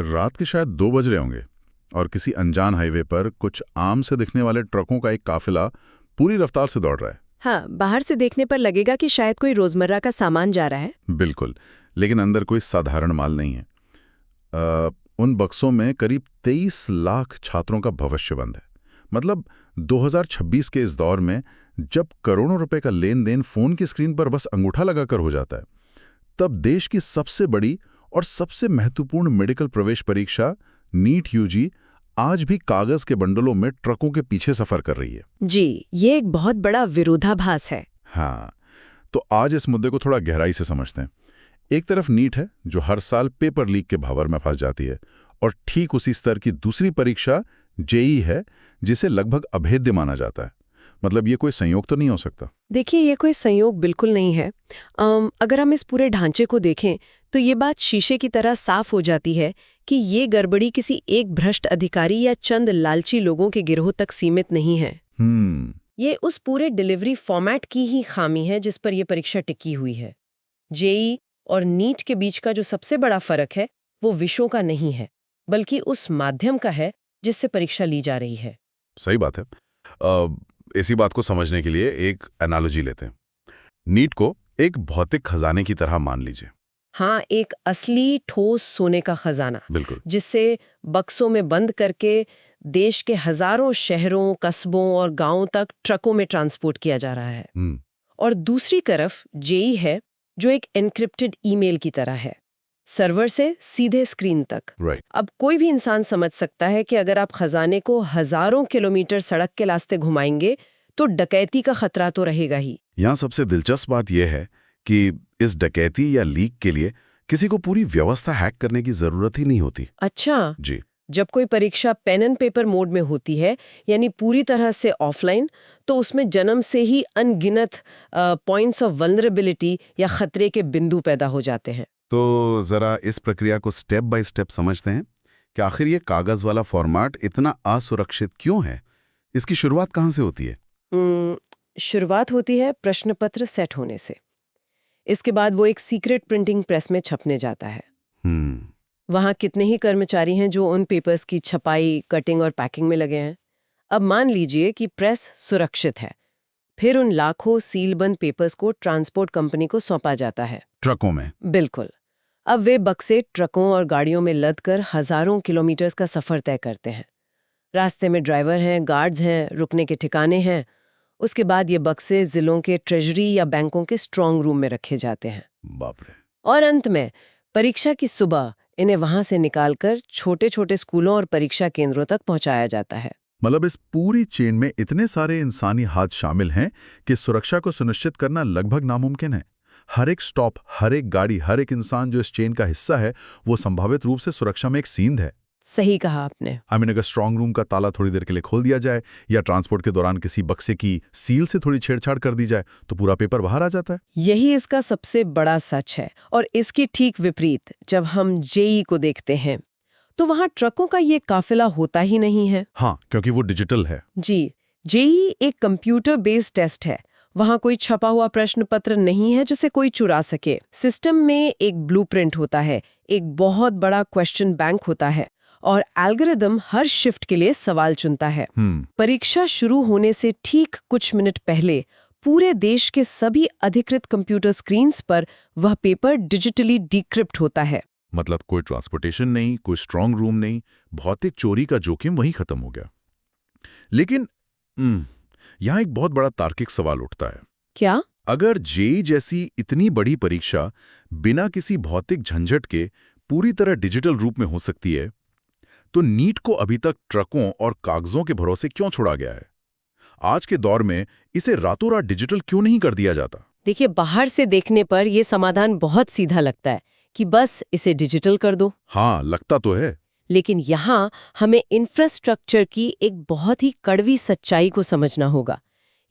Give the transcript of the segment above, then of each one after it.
रात के शायद 2 बज रहे होंगे और किसी अनजान हाईवे पर कुछ आम से दिखने वाले ट्रकों का एक काफिला पूरी रफ्तार से दौड़ रहा है। हाँ, बाहर से देखने पर लगेगा कि शायद कोई रोजमर्रा का सामान जा रहा है। बिल्कुल, लेकिन अंदर कोई साधारण माल नहीं है। उन बक्सों में करीब 23 लाख छात्रों का भविष्य बंद है। मतलब 2026 के इस दौर में जब करोड़ों रुपए का लेन देन फोन की स्क्रीन पर बस अंगूठा लगाकर हो जाता है, तब देश की सबसे बड़ी और सबसे महत्वपूर्ण मेडिकल प्रवेश परीक्षा नीट यूजी आज भी कागज के बंडलों में ट्रकों के पीछे सफर कर रही है। जी, ये एक बहुत बड़ा विरोधाभास है। हाँ, तो आज इस मुद्दे को थोड़ा गहराई से समझते हैं। एक तरफ नीट है जो हर साल पेपर लीक के भंवर में फंस जाती है, और ठीक उसी स्तर की दूसरी परीक्षा जेईई है जिसे लगभग अभेद्य माना जाता है। मतलब ये कोई संयोग तो नहीं हो सकता? देखिए, ये कोई संयोग बिल्कुल नहीं है। अगर हम इस पूरे ढांचे को देखें तो ये बात शीशे की तरह साफ हो जाती है कि ये गड़बड़ी किसी एक भ्रष्ट अधिकारी या चंद लालची लोगों के गिरोह तक सीमित नहीं है। ये उस पूरे डिलीवरी फॉर्मेट की ही खामी है जिस पर यह परीक्षा टिकी हुई है। जेईई और नीट के बीच का जो सबसे बड़ा फर्क है वो विषयों का नहीं है, बल्कि उस माध्यम का है जिससे परीक्षा ली जा रही है। सही बात है। इसी बात को समझने के लिए एक एनालॉजी लेते हैं। नीट को एक भौतिक खजाने की तरह मान लीजिए। हाँ, एक असली ठोस सोने का खजाना, बिल्कुल। जिससे बक्सों में बंद करके देश के हजारों शहरों, कस्बों और गांवों तक ट्रकों में ट्रांसपोर्ट किया जा रहा है। और दूसरी तरफ जेईई है जो एक एन्क्रिप्टेड ईमेल की तरह है, सर्वर से सीधे स्क्रीन तक। अब कोई भी इंसान समझ सकता है कि अगर आप खजाने को हजारों किलोमीटर सड़क के रास्ते घुमाएंगे तो डकैती का खतरा तो रहेगा ही। यहाँ सबसे दिलचस्प बात यह है कि इस डकैती या लीक के लिए किसी को पूरी व्यवस्था हैक करने की जरूरत ही नहीं होती। अच्छा जी। जब कोई परीक्षा पेन एंड पेपर मोड में होती है, यानी पूरी तरह से ऑफलाइन, तो उसमें जन्म से ही अनगिनत पॉइंट्स ऑफ वल्नरेबिलिटी या खतरे के बिंदु पैदा हो जाते हैं। तो जरा इस प्रक्रिया को स्टेप बाय स्टेप समझते हैं कि आखिर ये कागज वाला फॉर्मेट इतना असुरक्षित क्यों है। इसकी शुरुआत कहाँ से होती है? शुरुआत होती है प्रश्न पत्र सेट होने से। इसके बाद वो एक सीक्रेट प्रिंटिंग प्रेस में छपने जाता है। वहाँ कितने ही कर्मचारी हैं जो उन पेपर्स की छपाई, कटिंग और पैकिंग में लगे हैं। अब मान लीजिए कि प्रेस सुरक्षित है, फिर उन लाखों सीलबंद पेपर्स को ट्रांसपोर्ट कंपनी को सौंपा जाता है, ट्रकों में। बिल्कुल। अब वे बक्से ट्रकों और गाड़ियों में लदकर हजारों किलोमीटर्स का सफर तय करते हैं। रास्ते में ड्राइवर हैं, गार्ड्स हैं, रुकने के ठिकाने हैं। उसके बाद ये बक्से जिलों के ट्रेजरी या बैंकों के स्ट्रांग रूम में रखे जाते हैं। बाप रे। और अंत में परीक्षा की सुबह इन्हें वहां से निकालकर छोटे छोटे स्कूलों और परीक्षा केंद्रों तक पहुंचाया जाता है। मतलब इस पूरी चेन में इतने सारे इंसानी हाथ शामिल हैं कि सुरक्षा को सुनिश्चित करना लगभग नामुमकिन है। हर एक स्टॉप, हर एक गाड़ी, हर एक इंसान जो इस चेन का हिस्सा है वो संभावित रूप से सुरक्षा में एक सींध है। सही कहा आपने। अगर स्ट्रांग रूम का ताला थोड़ी देर के लिए खोल दिया जाए या ट्रांसपोर्ट के दौरान किसी बक्से की सील से थोड़ी छेड़छाड़ कर दी जाए तो पूरा पेपर बाहर आ जाता है। यही इसका सबसे बड़ा सच है। और इसके ठीक विपरीत जब हम जेईई को देखते हैं तो वहां ट्रकों का ये काफिला होता ही नहीं है। हाँ, क्योंकि वो डिजिटल है। जी, जेईई एक कंप्यूटर बेस्ड टेस्ट है। वहां कोई छपा हुआ प्रश्न पत्र नहीं है जिसे कोई चुरा सके। सिस्टम में एक ब्लूप्रिंट होता है, एक बहुत बड़ा क्वेश्चन बैंक होता है और एल्गोरिदम हर शिफ्ट के लिए सवाल चुनता है। परीक्षा शुरू होने से ठीक कुछ मिनट पहले पूरे देश के सभी अधिकृत कंप्यूटर स्क्रीन्स पर वह पेपर डिजिटली डिक्रिप्ट होता है। मतलब कोई ट्रांसपोर्टेशन नहीं, कोई स्ट्रांग रूम नहीं, भौतिक चोरी का जोखिम वहीं खत्म हो गया। लेकिन यहाँ एक बहुत बड़ा तार्किक सवाल उठता है। क्या? अगर जेईई जैसी इतनी बड़ी परीक्षा बिना किसी भौतिक झंझट के पूरी तरह डिजिटल रूप में हो सकती है, तो नीट को अभी तक ट्रकों और कागजों के भरोसे क्यों छोड़ा गया है? आज के दौर में इसे रातों रात डिजिटल क्यों नहीं कर दिया जाता? देखिए, बाहर से देखने पर यह समाधान बहुत सीधा लगता है कि बस इसे डिजिटल कर दो। हाँ, लगता तो है। लेकिन यहाँ हमें इंफ्रास्ट्रक्चर की एक बहुत ही कड़वी सच्चाई को समझना होगा।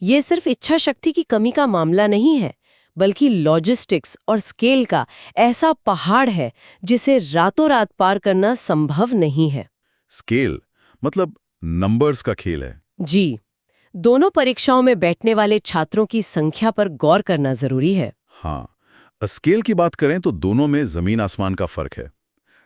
ये सिर्फ इच्छा शक्ति की कमी का मामला नहीं है, बल्कि लॉजिस्टिक्स और स्केल का ऐसा पहाड़ है जिसे रातों रात पार करना संभव नहीं है। स्केल मतलब नंबर्स का खेल है। जी, दोनों परीक्षाओं में बैठने वाले छात्रों की संख्या पर गौर करना जरूरी है। हाँ, स्केल की बात करें तो दोनों में जमीन आसमान का फर्क है।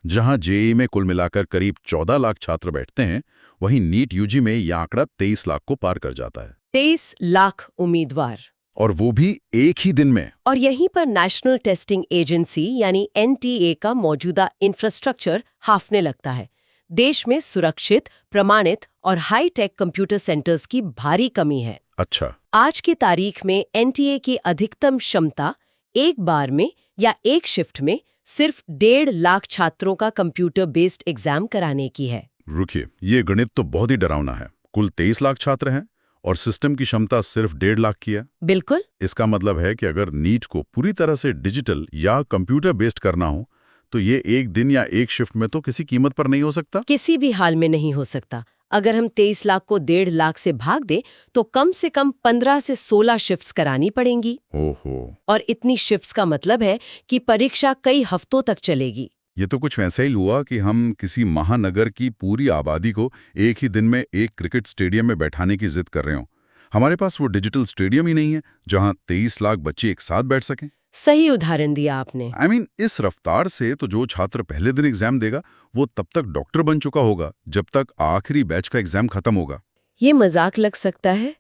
जहां जेईई में कुल मिलाकर करीब 14 लाख छात्र बैठते हैं, वहीं नीट यूजी में यह आंकड़ा 23 लाख को पार कर जाता है। 23 लाख उम्मीदवार, और वो भी एक ही दिन में। और यहीं पर नेशनल टेस्टिंग एजेंसी यानी एनटीए का मौजूदा इंफ्रास्ट्रक्चर हाफने लगता है। देश में सुरक्षित, प्रमाणित और हाई टेक कंप्यूटर सेंटर्स की भारी कमी है। अच्छा। आज की तारीख में एनटीए की अधिकतम क्षमता एक बार में या एक शिफ्ट में सिर्फ 1.5 लाख छात्रों का कंप्यूटर बेस्ड एग्जाम कराने की है। रुकिए, ये गणित तो बहुत ही डरावना है। कुल 23 लाख छात्र हैं और सिस्टम की क्षमता सिर्फ 1.5 लाख की है। बिल्कुल। इसका मतलब है कि अगर नीट को पूरी तरह से डिजिटल या कंप्यूटर बेस्ड करना हो तो ये एक दिन या एक शिफ्ट में तो किसी कीमत पर नहीं हो सकता। किसी भी हाल में नहीं हो सकता। अगर हम 23 लाख को 1.5 लाख से भाग दें तो कम से कम 15 से 16 शिफ्ट्स करानी पड़ेंगी। ओहो। और इतनी शिफ्ट्स का मतलब है कि परीक्षा कई हफ्तों तक चलेगी। ये तो कुछ वैसा ही हुआ कि हम किसी महानगर की पूरी आबादी को एक ही दिन में एक क्रिकेट स्टेडियम में बैठाने की जिद कर रहे हो। हमारे पास वो डिजिटल स्टेडियम ही नहीं है जहां 23 लाख बच्चे एक साथ बैठ सकें। सही उदाहरण दिया आपने। इस रफ्तार से तो जो छात्र पहले दिन एग्जाम देगा वो तब तक डॉक्टर बन चुका होगा जब तक आखिरी बैच का एग्जाम खत्म होगा। ये मजाक लग सकता है,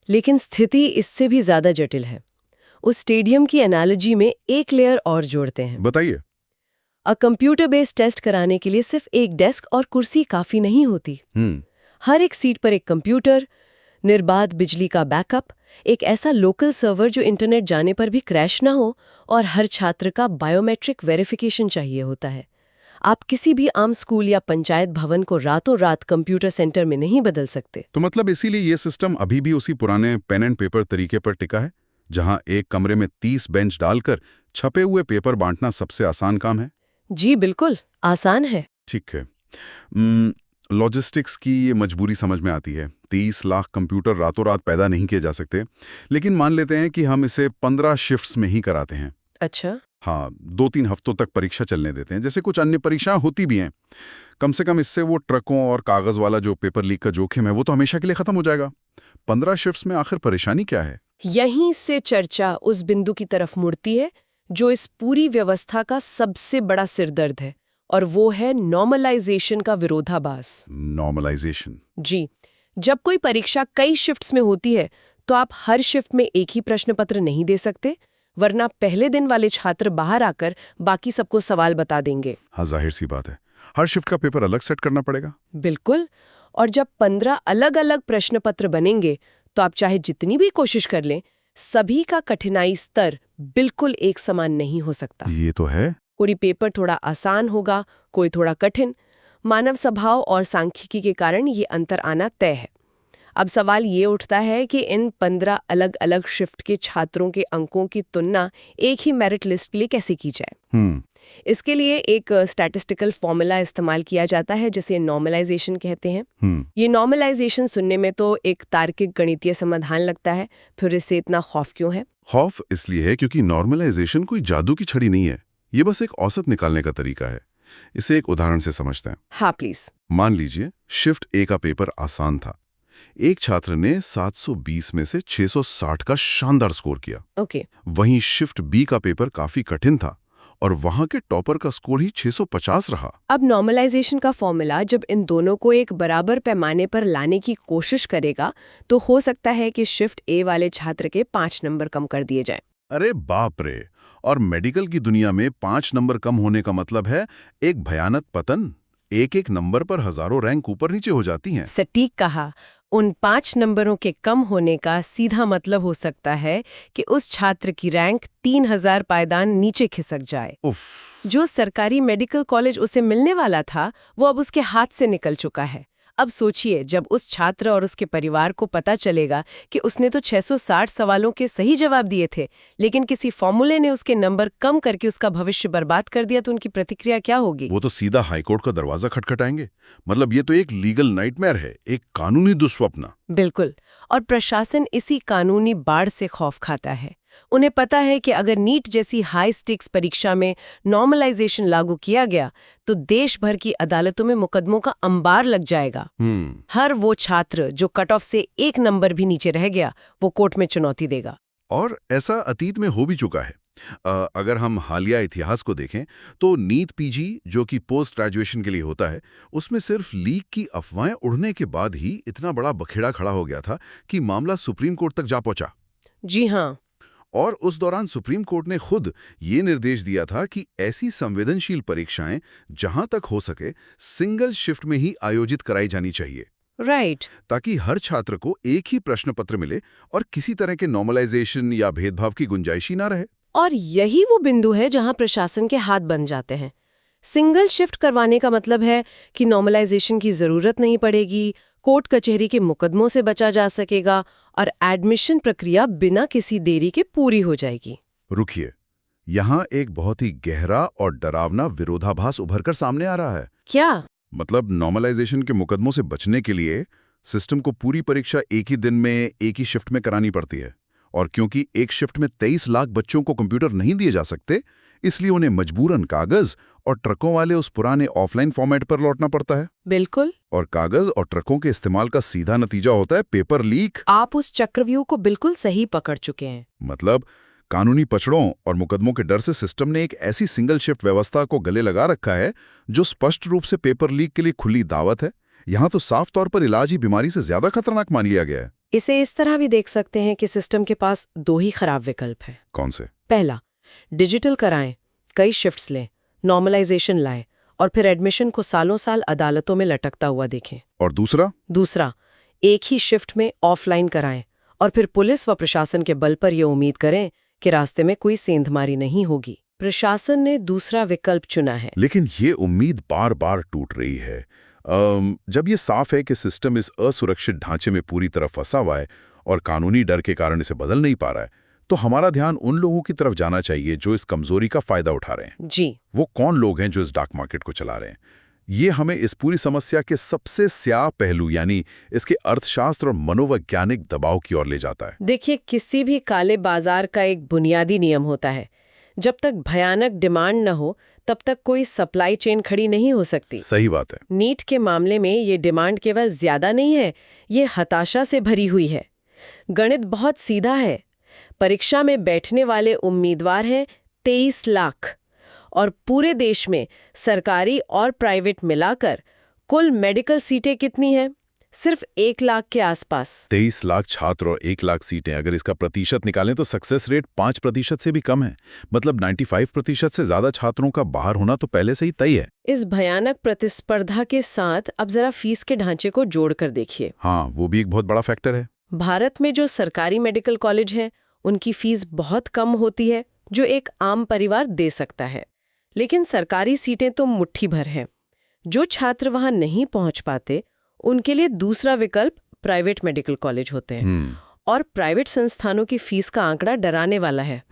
लेकिन स्थिति इससे भी ज्यादा जटिल है। उस स्टेडियम की एनालॉजी में एक लेयर और जोड़ते हैं। बताइए। कंप्यूटर बेस्ड टेस्ट कराने के लिए सिर्फ एक डेस्क और कुर्सी काफी नहीं होती। हर एक सीट पर एक कंप्यूटर, निर्बाध बिजली का बैकअप, एक ऐसा लोकल सर्वर जो इंटरनेट जाने पर भी क्रैश ना हो, और हर छात्र का बायोमेट्रिक वेरिफिकेशन चाहिए होता है। आप किसी भी आम स्कूल या पंचायत भवन को रातों रात कंप्यूटर सेंटर में नहीं बदल सकते। तो मतलब इसीलिए ये सिस्टम अभी भी उसी पुराने पेन एंड पेपर तरीके पर टिका है, जहां एक कमरे में 30 बेंच डालकर छपे हुए पेपर बांटना सबसे आसान काम है। जी बिल्कुल, आसान है। ठीक है। लॉजिस्टिक्स की ये मजबूरी समझ में आती है। 30 लाख कंप्यूटर रातों रात पैदा नहीं किए जा सकते, लेकिन मान लेते हैं कि हम इसे 15 शिफ्ट्स में ही कराते हैं। अच्छा। हाँ, 2-3 हफ्तों तक परीक्षा चलने देते हैं, जैसे कुछ अन्य परीक्षाएं होती भी हैं। कम से कम इससे वो ट्रकों और कागज वाला जो पेपर लीक का जोखिम है वो तो हमेशा के लिए खत्म हो जाएगा। 15 शिफ्ट्स में आखिर परेशानी क्या है? यहीं से चर्चा उस बिंदु की तरफ मुड़ती है जो इस पूरी व्यवस्था का सबसे बड़ा सिरदर्द है, और वो है नॉर्मलाइजेशन का विरोधाभास। नॉर्मलाइजेशन? जी, जब कोई परीक्षा कई शिफ्ट्स में होती है तो आप हर शिफ्ट में एक ही प्रश्न पत्र नहीं दे सकते, वरना पहले दिन वाले छात्र बाहर आकर बाकी सबको सवाल बता देंगे। हाँ, जाहिर सी बात है। हर शिफ्ट का पेपर अलग सेट करना पड़ेगा। बिल्कुल। और जब 15 अलग-अलग प्रश्न पत्र बनेंगे तो आप चाहे जितनी भी कोशिश कर लें, सभी का कठिनाई स्तर बिल्कुल एक समान नहीं हो सकता। ये तो है। कोई पेपर थोड़ा आसान होगा, कोई थोड़ा कठिन। मानव स्वभाव और सांख्यिकी के कारण ये अंतर आना तय है। अब सवाल ये उठता है कि इन 15 अलग-अलग शिफ्ट के छात्रों के अंकों की तुलना एक ही मेरिट लिस्ट के लिए कैसे की जाए। इसके लिए एक स्टैटिस्टिकल फॉर्मूला इस्तेमाल किया जाता है जिसे नॉर्मलाइजेशन कहते हैं। ये नॉर्मलाइजेशन सुनने में तो एक तार्किक गणितीय समाधान लगता है, फिर इससे इतना खौफ क्यों है? खौफ इसलिए है क्योंकि नॉर्मलाइजेशन कोई जादू की छड़ी नहीं है। ये बस एक औसत निकालने का तरीका है। इसे एक उदाहरण से समझते हैं। हाँ प्लीज। मान लीजिए शिफ्ट ए का पेपर आसान था। एक छात्र ने 720 में से 660 का शानदार स्कोर किया। ओके। वहीं शिफ्ट बी का पेपर काफी कठिन था और वहां के टॉपर का स्कोर ही 650 रहा। अब नॉर्मलाइजेशन का फॉर्मूला जब इन दोनों को एक बराबर पैमाने पर लाने की कोशिश करेगा तो हो सकता है कि शिफ्ट ए वाले छात्र के 5 नंबर कम कर दिए जाएं। अरे बाप रे! और मेडिकल की दुनिया में 5 नंबर कम होने का मतलब है एक भयानक पतन। एक एक नंबर पर हजारों रैंक ऊपर नीचे हो जाती हैं। सटीक कहा। उन 5 नंबरों के कम होने का सीधा मतलब हो सकता है कि उस छात्र की रैंक 3000 पायदान नीचे खिसक जाए। उफ। जो सरकारी मेडिकल कॉलेज उसे मिलने वाला था वो अब उसके हाथ से निकल चुका है। अब सोचिए, जब उस छात्र और उसके परिवार को पता चलेगा कि उसने तो 660 सवालों के सही जवाब दिए थे, लेकिन किसी फॉर्मूले ने उसके नंबर कम करके उसका भविष्य बर्बाद कर दिया, तो उनकी प्रतिक्रिया क्या होगी? वो तो सीधा हाईकोर्ट का दरवाजा खटखटाएंगे। मतलब ये तो एक लीगल नाइटमेयर है, एक कानूनी दुस्वप्न। बिल्कुल। और प्रशासन इसी कानूनी बाढ़ से खौफ खाता है। उन्हें पता है कि अगर नीट जैसी हाई स्टिक्स परीक्षा में नॉर्मलाइजेशन लागू किया गया तो देश भर की अदालतों में मुकदमों का अंबार लग जाएगा। हर वो छात्र जो कट ऑफ से 1 नंबर भी नीचे रह गया वो कोर्ट में चुनौती देगा। और ऐसा अतीत में हो भी चुका है। अगर हम हालिया इतिहास को देखें तो नीट पीजी जो कि पोस्ट ग्रेजुएशन के लिए होता है, उसमें सिर्फ लीक की अफवाहें उड़ने के बाद ही इतना बड़ा बखेड़ा खड़ा हो गया था कि मामला सुप्रीम कोर्ट तक जा पहुंचा। जी हाँ। और उस दौरान सुप्रीम कोर्ट ने खुद ये निर्देश दिया था कि ऐसी संवेदनशील परीक्षाएं जहां तक हो सके सिंगल शिफ्ट में ही आयोजित कराई जानी चाहिए, राइट। ताकि हर छात्र को एक ही प्रश्न पत्र मिले और किसी तरह के नॉर्मलाइजेशन या भेदभाव की गुंजाइश ही ना रहे। और यही वो बिंदु है जहां प्रशासन के हाथ बन जाते हैं। सिंगल शिफ्ट करवाने का मतलब है कि नॉर्मलाइजेशन की जरूरत नहीं पड़ेगी, कोर्ट कचहरी के मुकदमों से बचा जा सकेगा और एडमिशन प्रक्रिया बिना किसी देरी के पूरी हो जाएगी। रुकिए, यहाँ एक बहुत ही गहरा और डरावना विरोधाभास उभरकर सामने आ रहा है। क्या? मतलब नॉर्मलाइजेशन के मुकदमों से बचने के लिए सिस्टम को पूरी परीक्षा एक ही दिन में एक ही शिफ्ट में करानी पड़ती है, और क्योंकि एक शिफ्ट में 23 लाख बच्चों को कंप्यूटर नहीं दिए जा सकते, इसलिए उन्हें मजबूरन कागज और ट्रकों वाले उस पुराने ऑफलाइन फॉर्मेट पर लौटना पड़ता है। बिल्कुल। और कागज और ट्रकों के इस्तेमाल का सीधा नतीजा होता है पेपर लीक। आप उस चक्रव्यूह को बिल्कुल सही पकड़ चुके हैं। मतलब कानूनी पचड़ों और मुकदमों के डर से सिस्टम ने एक ऐसी सिंगल शिफ्ट व्यवस्था को गले लगा रखा है जो स्पष्ट रूप से पेपर लीक के लिए खुली दावत है। यहाँ तो साफ तौर पर इलाज ही बीमारी से ज्यादा खतरनाक मान लिया गया है। इसे इस तरह भी देख सकते हैं कि सिस्टम के पास दो ही खराब विकल्प हैं। कौन से? पहला, डिजिटल कराएं, कई शिफ्ट्स लें, नॉर्मलाइजेशन लाएं और फिर एडमिशन को सालों साल अदालतों में लटकता हुआ देखें। और दूसरा, एक ही शिफ्ट में ऑफलाइन कराएं और फिर पुलिस व प्रशासन के बल पर यह उम्मीद करें कि रास्ते में कोई सेंधमारी नहीं होगी। प्रशासन ने दूसरा विकल्प चुना है। लेकिन ये उम्मीद बार बार टूट रही है। जब ये साफ है कि सिस्टम इस असुरक्षित ढांचे में पूरी तरह फंसा हुआ है और कानूनी डर के कारण इसे बदल नहीं पा रहा है, तो हमारा ध्यान उन लोगों की तरफ जाना चाहिए जो इस कमजोरी का फायदा उठा रहे हैं। जी। वो कौन लोग हैं जो इस डार्क मार्केट को चला रहे हैं? ये हमें इस पूरी समस्या के सबसे स्याह पहलू यानी इसके अर्थशास्त्र और मनोवैज्ञानिक दबाव की ओर ले जाता है। देखिए, किसी भी काले बाजार का एक बुनियादी नियम होता है, जब तक भयानक डिमांड न हो तब तक कोई सप्लाई चेन खड़ी नहीं हो सकती। सही बात है। नीट के मामले में ये डिमांड केवल ज्यादा नहीं है, ये हताशा से भरी हुई है। गणित बहुत सीधा है। परीक्षा में बैठने वाले उम्मीदवार हैं 23 लाख और पूरे देश में सरकारी और प्राइवेट मिलाकर कुल मेडिकल सीटें कितनी हैं? सिर्फ 1 लाख के आसपास। 23 लाख छात्र और 1 लाख सीटें, अगर इसका प्रतिशत निकालें तो सक्सेस रेट 5% से भी कम है। मतलब 95% से ज्यादा छात्रों का बाहर होना तो पहले से ही तय है। इस भयानक प्रतिस्पर्धा के साथ अब जरा फीस के ढांचे को जोड़कर देखिए। हाँ, वो भी एक बहुत बड़ा फैक्टर है। भारत में जो सरकारी मेडिकल कॉलेज हैं, उनकी फीस बहुत कम होती है जो एक आम परिवार दे सकता है। लेकिन सरकारी सीटें तो मुट्ठी भर हैं। जो छात्र वहां नहीं पहुंच पाते उनके लिए दूसरा विकल्प प्राइवेट मेडिकल कॉलेज होते हैं। और प्राइवेट संस्थानों की फीस का आंकड़ा डराने वाला है।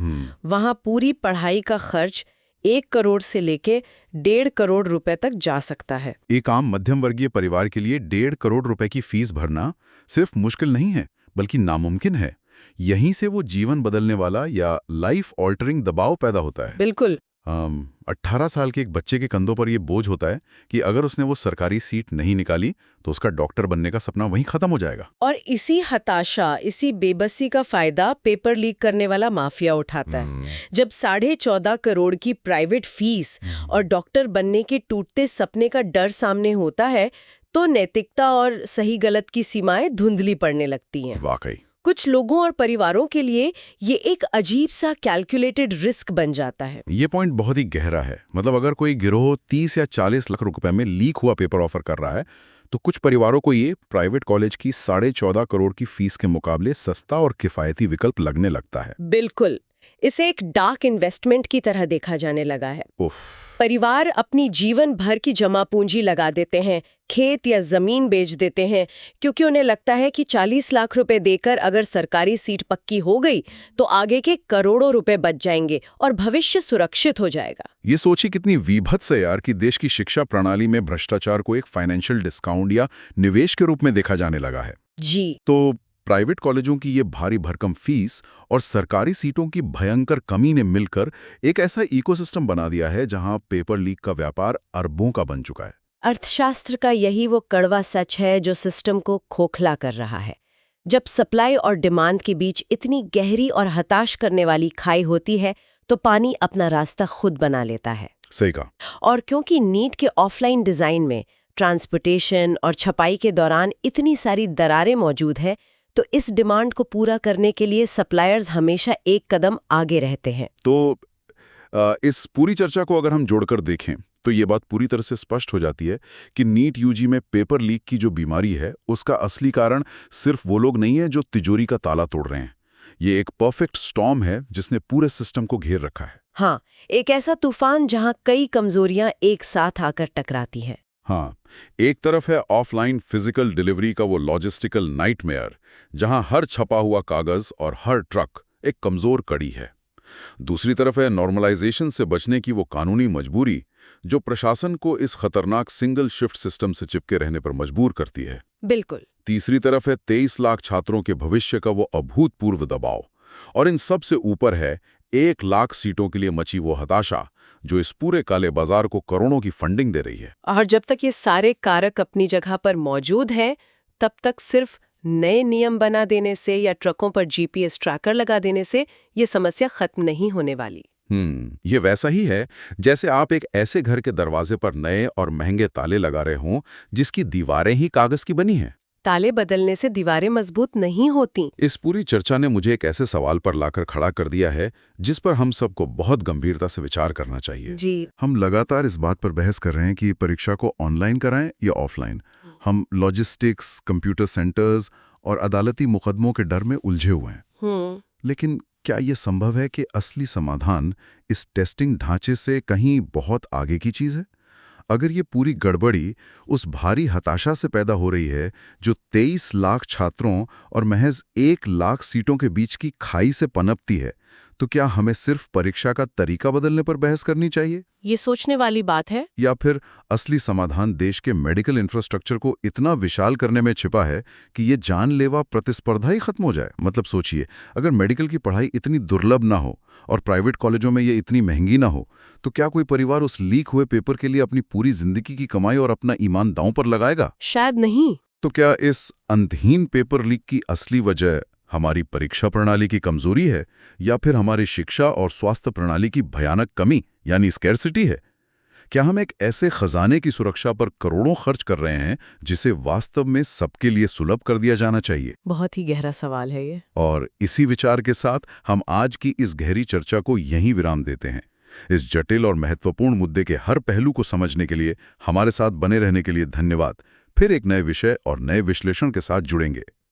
वहां पूरी पढ़ाई का खर्च 1 करोड़ से लेके 1.5 करोड़ रुपए तक जा सकता है। एक आम मध्यम वर्गीय परिवार के लिए 1.5 करोड़ रुपए की फीस भरना सिर्फ मुश्किल नहीं है बल्कि नामुमकिन है। यहीं से वो जीवन बदलने वाला या लाइफ ऑल्टरिंग दबाव पैदा होता है। बिल्कुल। 18 साल के एक बच्चे के कंधों पर यह बोझ होता है कि अगर उसने वो सरकारी सीट नहीं निकाली तो उसका डॉक्टर बनने का सपना वहीं खत्म हो जाएगा। और इसी हताशा, इसी बेबसी का फायदा पेपर लीक करने वाला माफिया उठाता है। जब 14.5 करोड़ की प्राइवेट फीस और डॉक्टर बनने के टूटते सपने का डर सामने होता है तो नैतिकता और सही गलत की सीमाएं धुंधली पड़ने लगती हैं। वाकई कुछ लोगों और परिवारों के लिए ये एक अजीब सा कैलकुलेटेड रिस्क बन जाता है। ये पॉइंट बहुत ही गहरा है। मतलब अगर कोई गिरोह 30 या 40 लाख रुपए में लीक हुआ पेपर ऑफर कर रहा है तो कुछ परिवारों को ये प्राइवेट कॉलेज की 14.5 करोड़ की फीस के मुकाबले सस्ता और किफायती विकल्प लगने लगता है। बिल्कुल, इसे एक डार्क इन्वेस्टमेंट की तरह देखा जाने लगा है। परिवार अपनी जीवन भर की जमा पूंजी लगा देते हैं, खेत या जमीन बेच देते हैं, क्योंकि उन्हें लगता है कि 40 लाख रुपए देकर अगर सरकारी सीट पक्की हो गई तो आगे के करोड़ों रुपए बच जाएंगे और भविष्य सुरक्षित हो जाएगा। ये सोचिए कितनी विभत्स है यार कि देश की शिक्षा प्रणाली में भ्रष्टाचार को एक फाइनेंशियल डिस्काउंट या निवेश के रूप में देखा जाने लगा है। जी। तो प्राइवेट कॉलेजों की ये भारी भरकम फीस और सरकारी सीटों की भयंकर कमी ने मिलकर एक ऐसा इकोसिस्टम बना दिया है जहां पेपर लीक का व्यापार अरबों का बन चुका है। अर्थशास्त्र का यही वो कड़वा सच है जो सिस्टम को खोखला कर रहा है। जब सप्लाई और डिमांड के बीच इतनी गहरी और हताश करने वाली खाई होती है तो पानी अपना रास्ता खुद बना लेता है। सही कहा। और क्योंकि नीट के ऑफलाइन डिजाइन में ट्रांसपोर्टेशन और छपाई के दौरान इतनी सारी दरारें मौजूद है, तो इस डिमांड को पूरा करने के लिए सप्लायर्स हमेशा एक कदम आगे रहते हैं। तो इस पूरी चर्चा को अगर हम जोड़कर देखें तो ये बात पूरी तरह से स्पष्ट हो जाती है कि नीट यूजी में पेपर लीक की जो बीमारी है उसका असली कारण सिर्फ वो लोग नहीं है जो तिजोरी का ताला तोड़ रहे हैं। ये एक परफेक्ट स्टॉर्म है जिसने पूरे सिस्टम को घेर रखा है। हाँ, एक ऐसा तूफान जहां कई कमजोरियां एक साथ आकर टकराती हैं। हाँ, एक तरफ है ऑफलाइन फिजिकल डिलीवरी का वो लॉजिस्टिकल नाइटमेयर जहां हर छपा हुआ कागज और हर ट्रक एक कमजोर कड़ी है। दूसरी तरफ है नॉर्मलाइजेशन से बचने की वो कानूनी मजबूरी जो प्रशासन को इस खतरनाक सिंगल शिफ्ट सिस्टम से चिपके रहने पर मजबूर करती है। बिल्कुल। तीसरी तरफ है 23 लाख छात्रों के भविष्य का वो अभूतपूर्व दबाव। और इन सब से ऊपर है 1 लाख सीटों के लिए मची वो हताशा जो इस पूरे काले बाजार को करोड़ों की फंडिंग दे रही है। और जब तक ये सारे कारक अपनी जगह पर मौजूद हैं, तब तक सिर्फ नए नियम बना देने से या ट्रकों पर जीपीएस ट्रैकर लगा देने से ये समस्या खत्म नहीं होने वाली। ये वैसा ही है जैसे आप एक ऐसे घर के दरवाजे पर नए और महंगे ताले लगा रहे हों जिसकी दीवारें ही कागज की बनी हैं। ताले बदलने से दीवारें मजबूत नहीं होती। इस पूरी चर्चा ने मुझे एक ऐसे सवाल पर लाकर खड़ा कर दिया है जिस पर हम सबको बहुत गंभीरता से विचार करना चाहिए। जी। हम लगातार इस बात पर बहस कर रहे हैं कि परीक्षा को ऑनलाइन कराएं या ऑफलाइन। हम लॉजिस्टिक्स, कंप्यूटर सेंटर्स और अदालती मुकदमों के डर में उलझे हुए हैं। लेकिन क्या ये संभव है कि असली समाधान इस टेस्टिंग ढांचे से कहीं बहुत आगे की चीज है? अगर ये पूरी गड़बड़ी उस भारी हताशा से पैदा हो रही है जो 23 लाख छात्रों और महज 1 लाख सीटों के बीच की खाई से पनपती है, तो क्या हमें सिर्फ परीक्षा का तरीका बदलने पर बहस करनी चाहिए? ये सोचने वाली बात है। या फिर असली समाधान देश के मेडिकल इंफ्रास्ट्रक्चर को इतना विशाल करने में छिपा है कि ये जानलेवा प्रतिस्पर्धा ही खत्म हो जाए? मतलब सोचिए, अगर मेडिकल की पढ़ाई इतनी दुर्लभ ना हो और प्राइवेट कॉलेजों में ये इतनी महंगी ना हो, तो क्या कोई परिवार उस लीक हुए पेपर के लिए अपनी पूरी जिंदगी की कमाई और अपना ईमान दांव पर लगाएगा? शायद नहीं। तो क्या इस अंतहीन पेपर लीक की असली वजह हमारी परीक्षा प्रणाली की कमजोरी है या फिर हमारी शिक्षा और स्वास्थ्य प्रणाली की भयानक कमी यानी स्कैर्सिटी है? क्या हम एक ऐसे खजाने की सुरक्षा पर करोड़ों खर्च कर रहे हैं जिसे वास्तव में सबके लिए सुलभ कर दिया जाना चाहिए? बहुत ही गहरा सवाल है ये। और इसी विचार के साथ हम आज की इस गहरी चर्चा को यहीं विराम देते हैं। इस जटिल और महत्वपूर्ण मुद्दे के हर पहलू को समझने के लिए हमारे साथ बने रहने के लिए धन्यवाद। फिर एक नए विषय और नए विश्लेषण के साथ जुड़ेंगे।